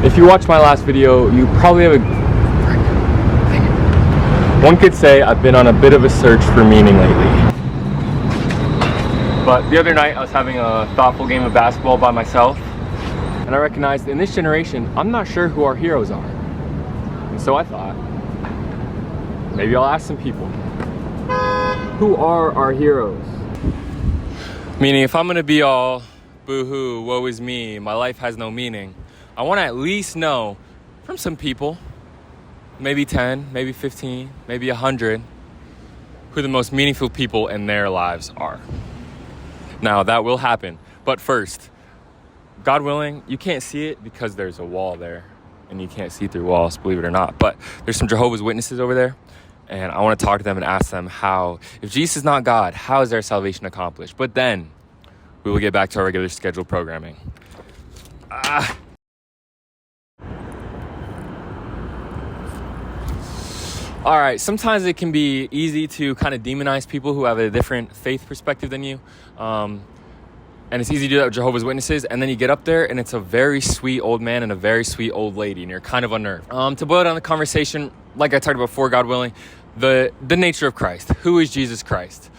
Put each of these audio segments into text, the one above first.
If you watched my last video, you probably have one could say I've been on a bit of a search for meaning lately. But the other night I was having a thoughtful game of basketball by myself, and I recognized in this generation, I'm not sure who our heroes are. And so I thought, maybe I'll ask some people. Who are our heroes? Meaning, if I'm gonna be all boo-hoo, woe is me, my life has no meaning, I wanna at least know from some people, maybe 10, maybe 15, maybe 100, who the most meaningful people in their lives are. Now, that will happen, but first, God willing, you can't see it because there's a wall there, and you can't see through walls, believe it or not, but there's some Jehovah's Witnesses over there, and I want to talk to them and ask them how, if Jesus is not God, how is their salvation accomplished? But then, we will get back to our regular scheduled programming. All right, sometimes it can be easy to kind of demonize people who have a different faith perspective than you. And it's easy to do that with Jehovah's Witnesses. And then you get up there and it's a very sweet old man and a very sweet old lady, and you're kind of unnerved. To boil down the conversation, like I talked about before, God willing, the nature of Christ. Who is Jesus Christ?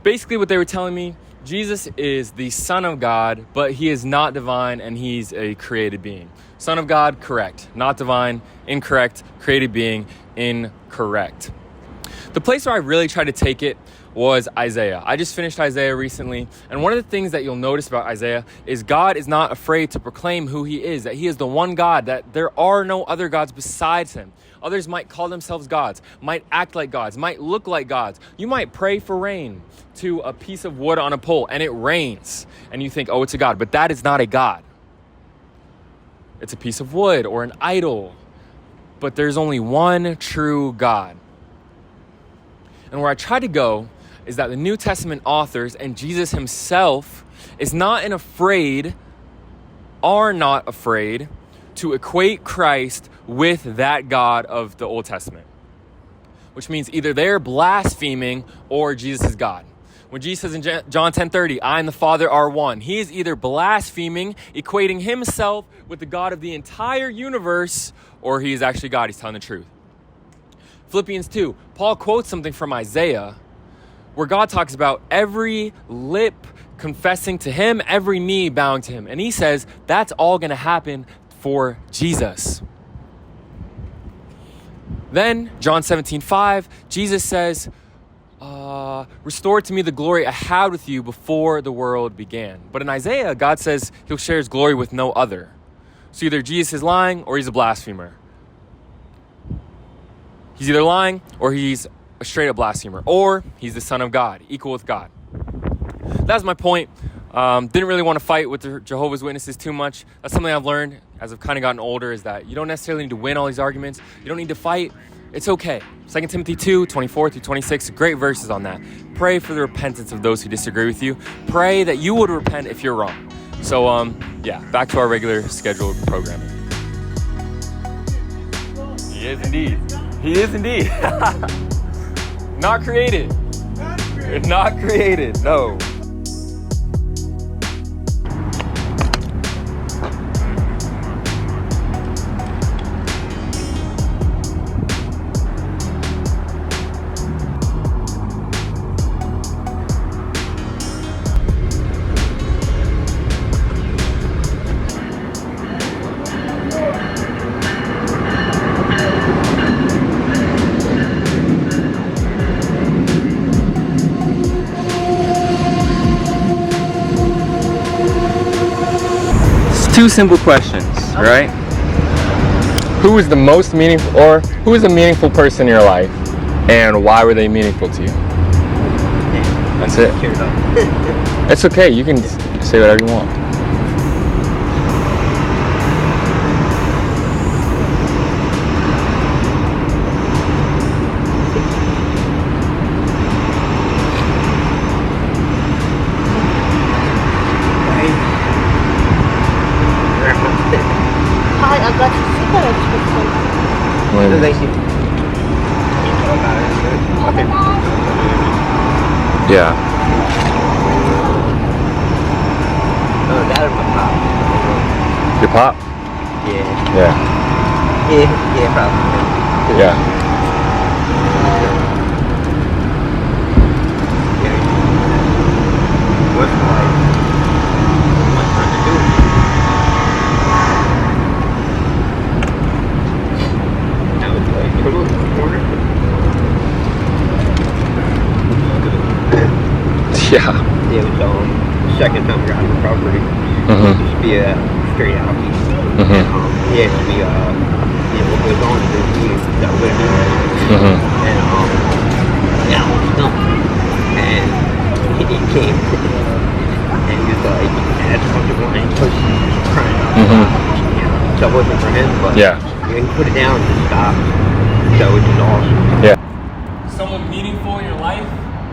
Basically what they were telling me, Jesus is the Son of God, but he is not divine and he's a created being. Son of God, correct. Not divine, incorrect. Created being, incorrect. The place where I really tried to take it was Isaiah. I just finished Isaiah recently, and one of the things that you'll notice about Isaiah is God is not afraid to proclaim who he is, that he is the one God, that there are no other gods besides him. Others might call themselves gods, might act like gods, might look like gods. You might pray for rain to a piece of wood on a pole, and it rains, and you think, oh, it's a god, but that is not a god. It's a piece of wood or an idol, but there's only one true God. And where I try to go is that the New Testament authors and Jesus himself are not afraid to equate Christ with that God of the Old Testament, which means either they're blaspheming or Jesus is God. When Jesus says in John 10:30, I and the Father are one, he is either blaspheming, equating himself with the God of the entire universe, or he is actually God, he's telling the truth. Philippians 2, Paul quotes something from Isaiah where God talks about every lip confessing to him, every knee bowing to him. And he says that's all going to happen for Jesus. Then, John 17:5, Jesus says, restore to me the glory I had with you before the world began. But in Isaiah, God says he'll share his glory with no other. So either Jesus is lying or he's a blasphemer. He's either lying or he's a straight up blasphemer, or he's the Son of God, equal with God. That's my point. Didn't really want to fight with the Jehovah's Witnesses too much. That's something I've learned as I've kind of gotten older, is that you don't necessarily need to win all these arguments. You don't need to fight. It's okay. 2 Timothy 2:24-26, great verses on that. Pray for the repentance of those who disagree with you. Pray that you would repent if you're wrong. So, back to our regular scheduled programming. He is indeed. He is indeed. Not created. Not created, no. Two simple questions, right? Who is the most meaningful, or who is a meaningful person in your life, and why were they meaningful to you? That's it. It's okay. You can say whatever you want. Yeah. Your pop? Yeah. Probably. Yeah. What's like? What's trying to do? Now it's like, you know, corner. Yeah. It was second time we got on the property. Mhm. It used to be a straight out east. Mhm. Yeah, it used to be what goes on to do that way. Mhm. And yeah, I was dumb. And he came and he was like, that's a bunch of wine, crying out. Mhm. You know, that wasn't for him, but Yeah. he put it down and stopped. So it was awesome. Yeah. Someone meaningful in your life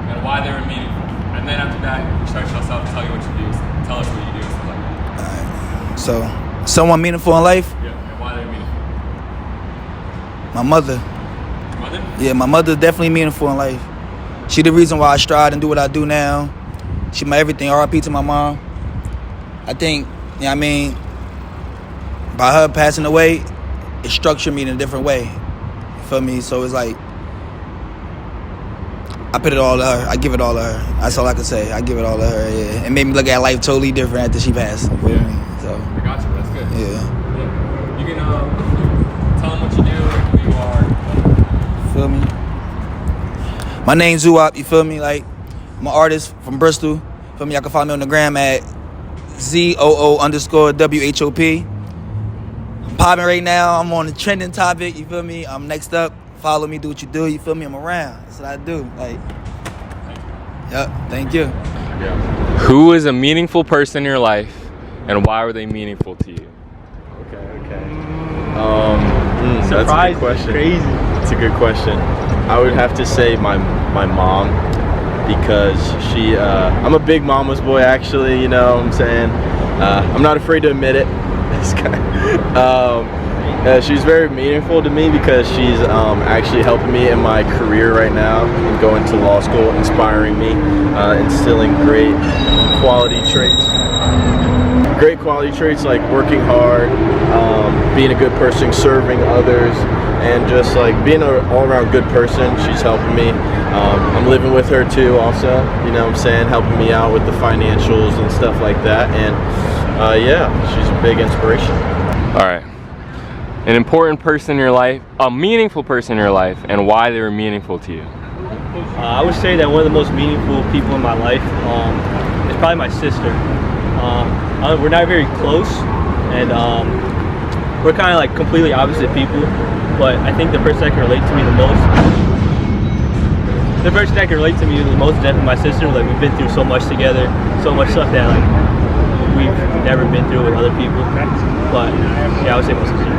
and why they were meaningful. And then after that, introduce yourself, tell you what you do, tell us what you do, stuff like that. So, someone meaningful in life? Yeah, and why they're meaningful. My mother. Your mother? Yeah, my mother definitely meaningful in life. She the reason why I strive and do what I do now. She my everything. R.I.P. to my mom. I think, you know what I mean, by her passing away, it structured me in a different way. You feel me? So it's like, I put it all to her. I give it all to her. That's all I can say. I give it all to her, yeah. It made me look at life totally different after she passed. You feel me? So, I got you, that's good. yeah. You can tell them what you do, who you are. Feel me? My name's Zoop, you feel me? Like, I'm an artist from Bristol. Feel me? Y'all can follow me on the gram at ZOO_WHOP. I'm popping right now. I'm on the trending topic, you feel me? I'm next up. Follow me, do what you do, you feel me? I'm around. That's what I do. Like, yep, thank you. Who is a meaningful person in your life and why were they meaningful to you? Okay. That's a good question. Crazy. That's a good question. I would have to say my mom, because she I'm a big mama's boy actually, you know what I'm saying? I'm not afraid to admit it. She's very meaningful to me because she's actually helping me in my career right now and going to law school, inspiring me, instilling great quality traits. Great quality traits like working hard, being a good person, serving others, and just like being an all-around good person. She's helping me. I'm living with her too also, you know what I'm saying, helping me out with the financials and stuff like that. And yeah, she's a big inspiration. All right. An important person in your life, a meaningful person in your life, and why they were meaningful to you. I would say that one of the most meaningful people in my life is probably my sister. We're not very close, and we're kind of like completely opposite people, but I think the person that can relate to me the most is definitely my sister. Like, we've been through so much together, so much stuff that like we've never been through with other people. But yeah, I would say my sister.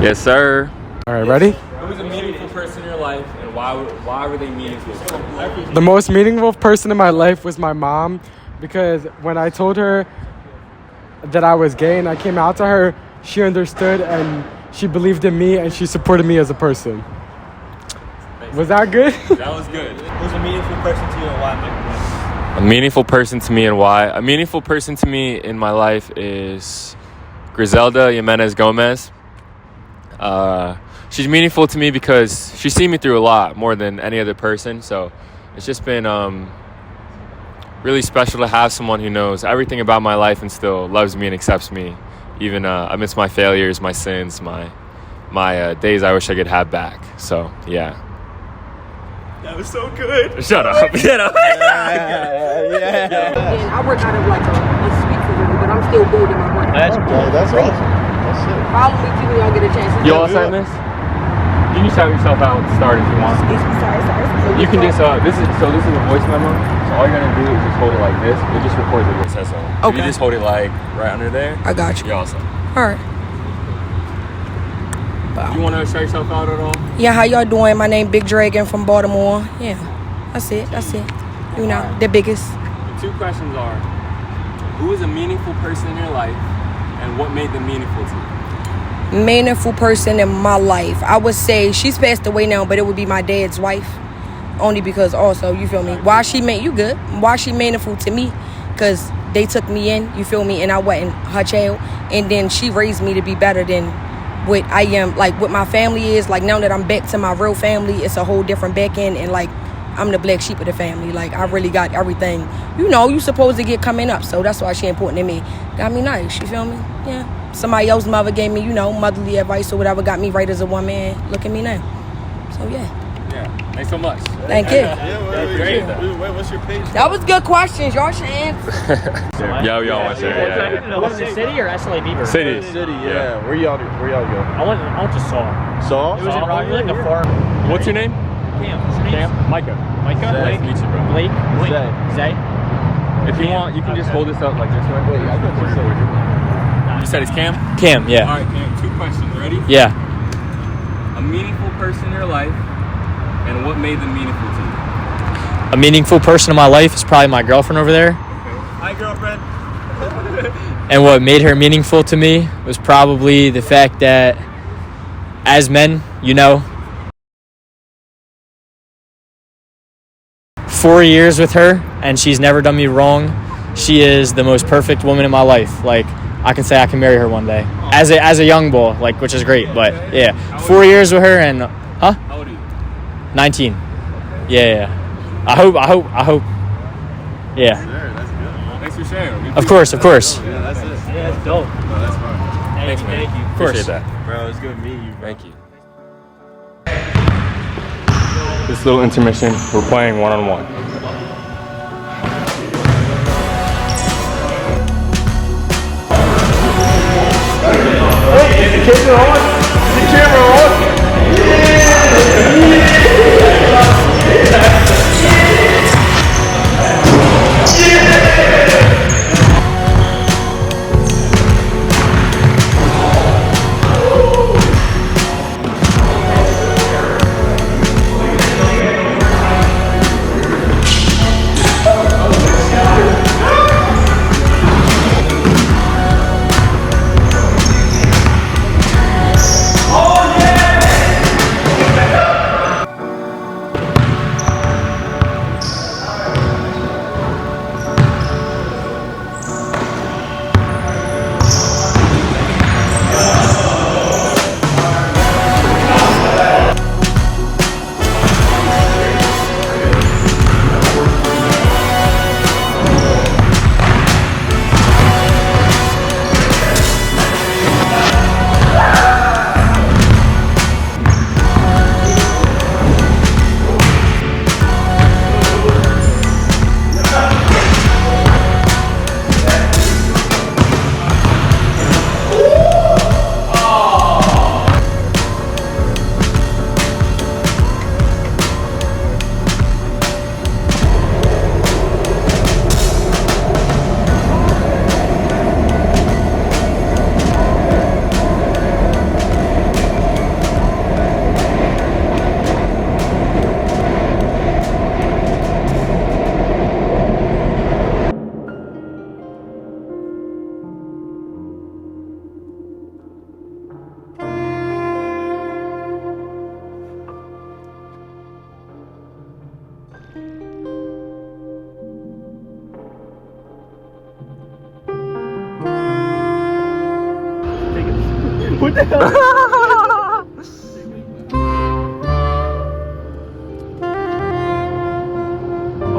Yes, sir. All right, ready? Who was a meaningful person in your life, and why were they meaningful? The most meaningful person in my life was my mom, because when I told her that I was gay and I came out to her, she understood and she believed in me and she supported me as a person. Was that good? That was good. Who's a meaningful person to you and why, Mike? A meaningful person to me and why? A meaningful person to me in my life is Griselda Jimenez Gomez. She's meaningful to me because she's seen me through a lot more than any other person. So it's just been really special to have someone who knows everything about my life and still loves me and accepts me, even amidst my failures, my sins, my days I wish I could have back. So yeah. That was so good. Shut up. Shut up. And I work out of like a sweet facility, but I'm still building my brand. That's cool. That's awesome. That's it. Follow me too when y'all get a chance. You all set, miss? You can shout yourself out at the start if you want. Sorry. You can just this is a voice memo. So all you're gonna do is just hold it like this. It just records it with says so. Okay. You just hold it like right under there. I got you. You're awesome. All right. You wanna shout yourself out at all? Yeah, how y'all doing? My name Big Dragon from Baltimore. Yeah, that's it. You know, the biggest. The two questions are: who is a meaningful person in your life, and what made them meaningful to you? Meaningful person in my life. I would say she's passed away now, but it would be my dad's wife. Only because also, you feel me? Why she meaningful to me? Because they took me in, you feel me, and I wasn't her child. And then she raised me to be better than what I am, like what my family is. Like now that I'm back to my real family, it's a whole different back end, and like I'm the black sheep of the family. Like I really got everything, you supposed to get coming up. So that's why she important to me. Got me nice, you feel me? Yeah. Somebody else's mother gave me, motherly advice or whatever, got me right as a woman. Look at me now. So yeah. Yeah. Thanks so much. Thank you. That's great. Wait, what's your page? That was good questions. Y'all should answer. Y'all want to say Was it City or SLA Beaver? City. City, yeah. Where y'all go? I went to Saw. Saw? It was in Rockland, like a farm. What's your name? Cam. Micah. Blake. Nice to meet you, bro. Blake. Zay. If you want, you can just hold this up like this way. Wait, I can just say. You said it's Cam? Cam, yeah. All right, Cam. 2 questions. Ready? Yeah. A meaningful person in your life, and what made them meaningful to you? A meaningful person in my life is probably my girlfriend over there. Hi, girlfriend. And what made her meaningful to me was probably the fact that as men, 4 years with her, and she's never done me wrong. She is the most perfect woman in my life. Like, I can say I can marry her one day as a young boy, like, which is great. But yeah, 4 years with her, and How old are you? 19. Yeah. I hope. Yeah. Sure, that's good. Thanks for sharing. Of course. Yeah, that's it. Yeah, it's dope. No, that's fine. Thanks, man. Thank you. Of course. Appreciate that. Bro, it's good meeting you, bro. Thank you. This little intermission, we're playing one-on-one.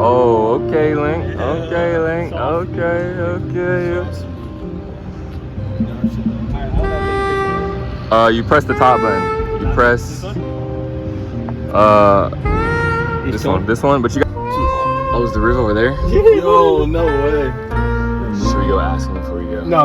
Oh, okay, Link. Okay, Link. Okay. You press the top button. You press this one, but you got. Oh, is the roof over there? Yo, no way. Should we go ask him before we go? No.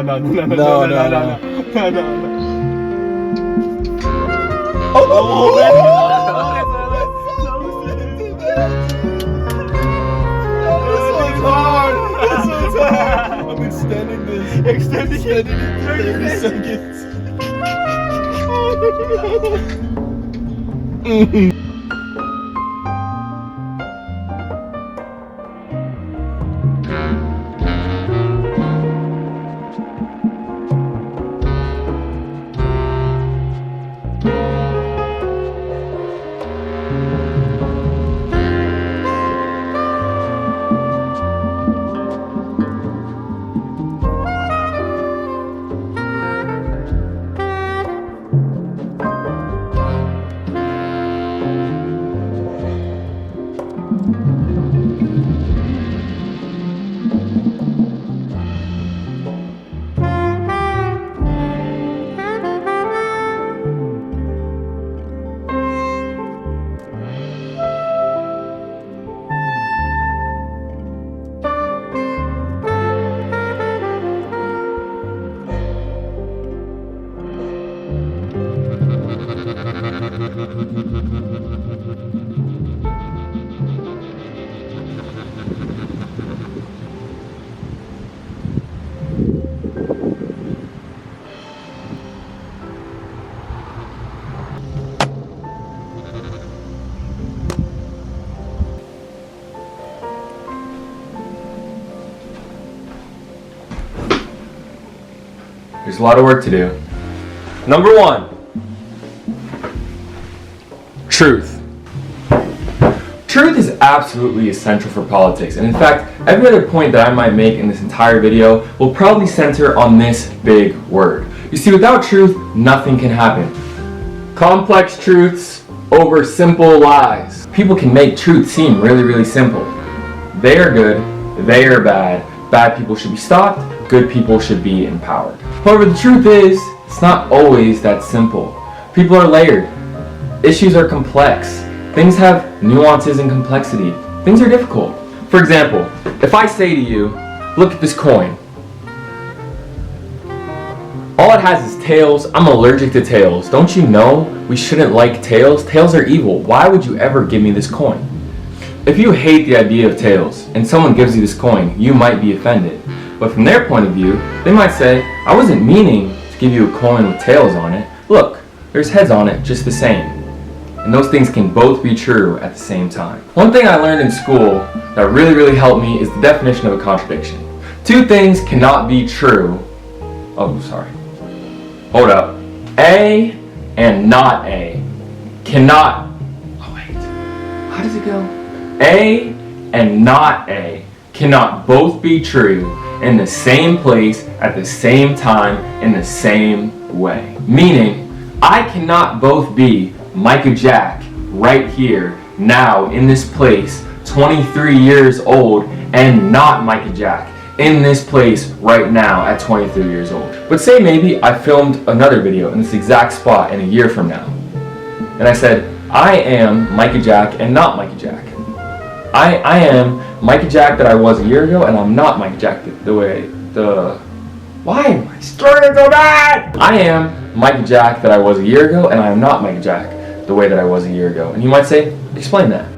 I'm extending this. Extending it. 30 seconds. There's a lot of work to do. Number 1, truth. Truth is absolutely essential for politics, and in fact, every other point that I might make in this entire video will probably center on this big word. You see, without truth, nothing can happen. Complex truths over simple lies. People can make truth seem really, really simple. They are good, they are bad. Bad people should be stopped, good people should be empowered. However, the truth is, it's not always that simple. People are layered. Issues are complex. Things have nuances and complexity. Things are difficult. For example, if I say to you, look at this coin. All it has is tails. I'm allergic to tails. Don't you know we shouldn't like tails? Tails are evil. Why would you ever give me this coin? If you hate the idea of tails and someone gives you this coin, you might be offended. But from their point of view, they might say, I wasn't meaning to give you a coin with tails on it. Look, there's heads on it just the same. And those things can both be true at the same time. One thing I learned in school that really, really helped me is the definition of a contradiction. Two things cannot be true. Oh, sorry. Hold up. A and not A cannot. Oh, wait. How does it go? A and not A cannot both be true in the same place at the same time in the same way. Meaning, I cannot both be Micah Jack right here, now, in this place, 23 years old, and not Micah Jack in this place right now at 23 years old. But say maybe I filmed another video in this exact spot in a year from now. And I said, I am Micah Jack and not Micah Jack. I am Micah Jack that I was a year ago, and I'm not Micah Jack why am I starting so bad? I am Micah Jack that I was a year ago, and I am not Micah Jack the way that I was a year ago. And you might say, explain that.